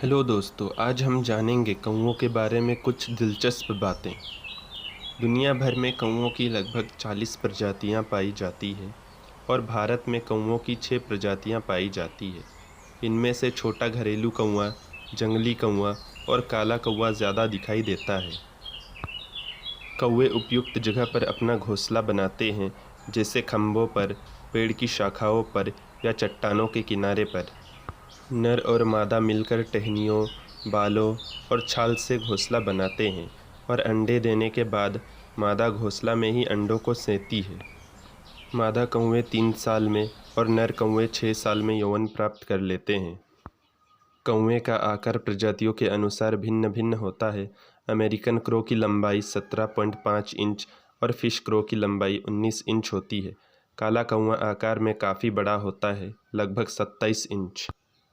Hello दोस्तों, आज हम जानेंगे कौवों के बारे में कुछ दिलचस्प बातें। दुनिया भर में कौवों की लगभग 40 प्रजातियां पाई जाती है और भारत में कौवों की 6 प्रजातियां पाई जाती है। इनमें से छोटा घरेलू कौवा, जंगली कौवा और काला कौवा ज़्यादा दिखाई देता है। कौवे उपयुक्त जगह पर अपना घोंसला बनाते हैं, जैसे खंभों पर, पेड़ की शाखाओं पर या चट्टानों के किनारे पर। नर और मादा मिलकर टहनियों, बालों और छाल से घोंसला बनाते हैं और अंडे देने के बाद मादा घोंसला में ही अंडों को सेती है। मादा कौवे 3 साल में और नर कौवे 6 साल में यौवन प्राप्त कर लेते हैं। कौवे का आकार प्रजातियों के अनुसार भिन्न भिन्न होता है। अमेरिकन क्रो की लंबाई 17.5 इंच और फिश क्रो की लंबाई 19 इंच होती है। काला कौवा आकार में काफ़ी बड़ा होता है, लगभग 27 इंच।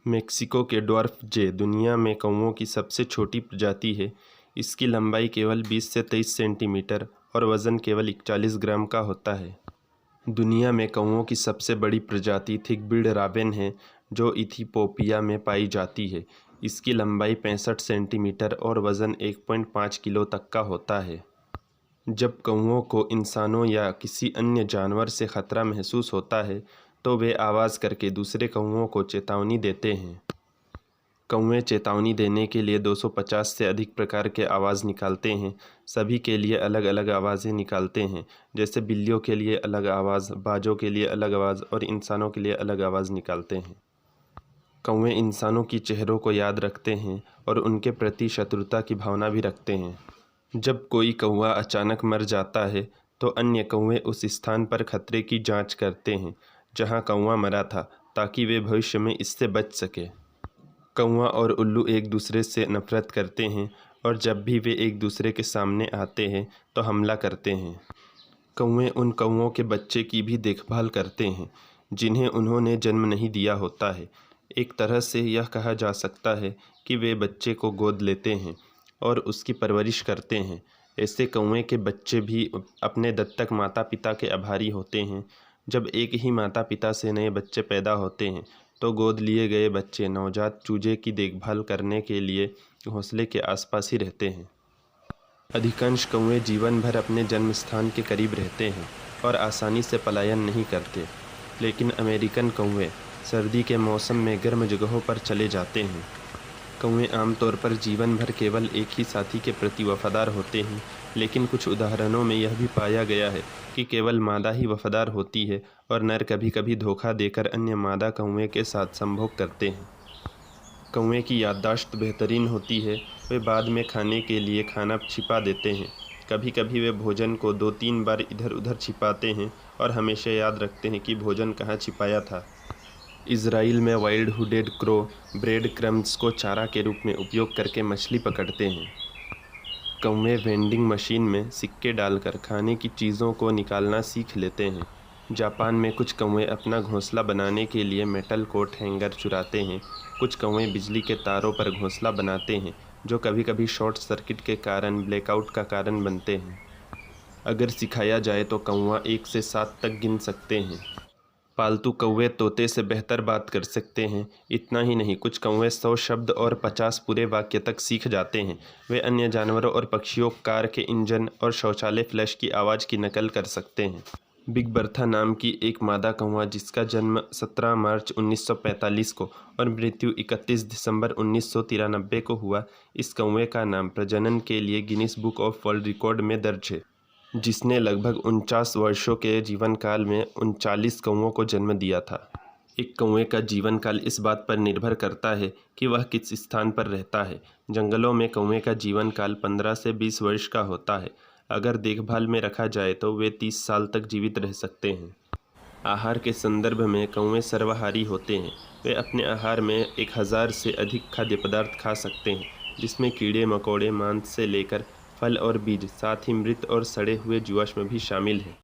मेक्सिको के ड्वार्फ जे दुनिया में कौवों की सबसे छोटी प्रजाति है। इसकी लंबाई केवल 20 से 23 सेंटीमीटर और वज़न केवल 41 ग्राम का होता है। दुनिया में कौवों की सबसे बड़ी प्रजाति थिक बिल्ड रावेन है, जो इथियोपिया में पाई जाती है। इसकी लंबाई 65 सेंटीमीटर और वज़न 1.5 किलो तक का होता है। जब कौवों को इंसानों या किसी अन्य जानवर से खतरा महसूस होता है तो वे आवाज़ करके दूसरे कौवों को चेतावनी देते हैं। कौवे चेतावनी देने के लिए 250 से अधिक प्रकार के आवाज़ निकालते हैं। सभी के लिए अलग अलग आवाज़ें निकालते हैं, जैसे बिल्लियों के लिए अलग आवाज़, बाजों के लिए अलग आवाज़ और इंसानों के लिए अलग आवाज़ निकालते हैं। कौवे इंसानों की चेहरों को याद रखते हैं और उनके प्रति शत्रुता की भावना भी रखते हैं। जब कोई कौवा अचानक मर जाता है तो अन्य कौवे उस स्थान पर खतरे की जांच करते हैं जहां कौवा मरा था, ताकि वे भविष्य में इससे बच सके। कौवा और उल्लू एक दूसरे से नफरत करते हैं और जब भी वे एक दूसरे के सामने आते हैं तो हमला करते हैं। कौवे उन कौवों के बच्चे की भी देखभाल करते हैं जिन्हें उन्होंने जन्म नहीं दिया होता है। एक तरह से यह कहा जा सकता है कि वे बच्चे को गोद लेते हैं और उसकी परवरिश करते हैं। ऐसे कौवे के बच्चे भी अपने दत्तक माता पिता के आभारी होते हैं। जब एक ही माता पिता से नए बच्चे पैदा होते हैं तो गोद लिए गए बच्चे नवजात चूजे की देखभाल करने के लिए घोंसले के आसपास ही रहते हैं। अधिकांश कौवे जीवन भर अपने जन्म स्थान के करीब रहते हैं और आसानी से पलायन नहीं करते, लेकिन अमेरिकन कौवे सर्दी के मौसम में गर्म जगहों पर चले जाते हैं। कौवे आमतौर पर जीवन भर केवल एक ही साथी के प्रति वफादार होते हैं, लेकिन कुछ उदाहरणों में यह भी पाया गया है कि केवल मादा ही वफादार होती है और नर कभी कभी धोखा देकर अन्य मादा कौवे के साथ संभोग करते हैं। कौवे की याददाश्त बेहतरीन होती है। वे बाद में खाने के लिए खाना छिपा देते हैं। कभी कभी वे भोजन को 2-3 बार इधर उधर छिपाते हैं और हमेशा याद रखते हैं कि भोजन कहाँ छिपाया था। इज़राइल में wild hooded crow bread crumbs को चारा के रूप में उपयोग करके मछली पकड़ते हैं। कौवे वेंडिंग मशीन में सिक्के डालकर खाने की चीज़ों को निकालना सीख लेते हैं। जापान में कुछ कौवे अपना घोंसला बनाने के लिए मेटल कोट हैंगर चुराते हैं। कुछ कौवे बिजली के तारों पर घोंसला बनाते हैं, जो कभी कभी शॉर्ट सर्किट के कारण ब्लैकआउट का कारण बनते हैं। अगर सिखाया जाए तो कौवा 1 से 7 तक गिन सकते हैं। पालतू कौवे तोते से बेहतर बात कर सकते हैं। इतना ही नहीं, कुछ कौवे 100 शब्द और 50 पूरे वाक्य तक सीख जाते हैं। वे अन्य जानवरों और पक्षियों, कार के इंजन और शौचालय फ्लैश की आवाज़ की नकल कर सकते हैं। बिग बर्था नाम की एक मादा कौवा, जिसका जन्म 17 मार्च 1945 को और मृत्यु 31 दिसंबर 1993 को हुआ, इस कौवे का नाम प्रजनन के लिए Guinness book of world record में दर्ज है, जिसने लगभग 49 वर्षों के जीवन काल में 39 कौवों को जन्म दिया था। एक कौवे का जीवन काल इस बात पर निर्भर करता है कि वह किस स्थान पर रहता है। जंगलों में कौवे का जीवन काल 15 से 20 वर्ष का होता है। अगर देखभाल में रखा जाए तो वे 30 साल तक जीवित रह सकते हैं। आहार के संदर्भ में कौवे सर्वाहारी होते हैं। वे अपने आहार में 1000 से अधिक खाद्य पदार्थ खा सकते हैं, जिसमें कीड़े मकोड़े, मांस से लेकर फल और बीज, साथ ही मृत और सड़े हुए जीवाश्म भी शामिल हैं।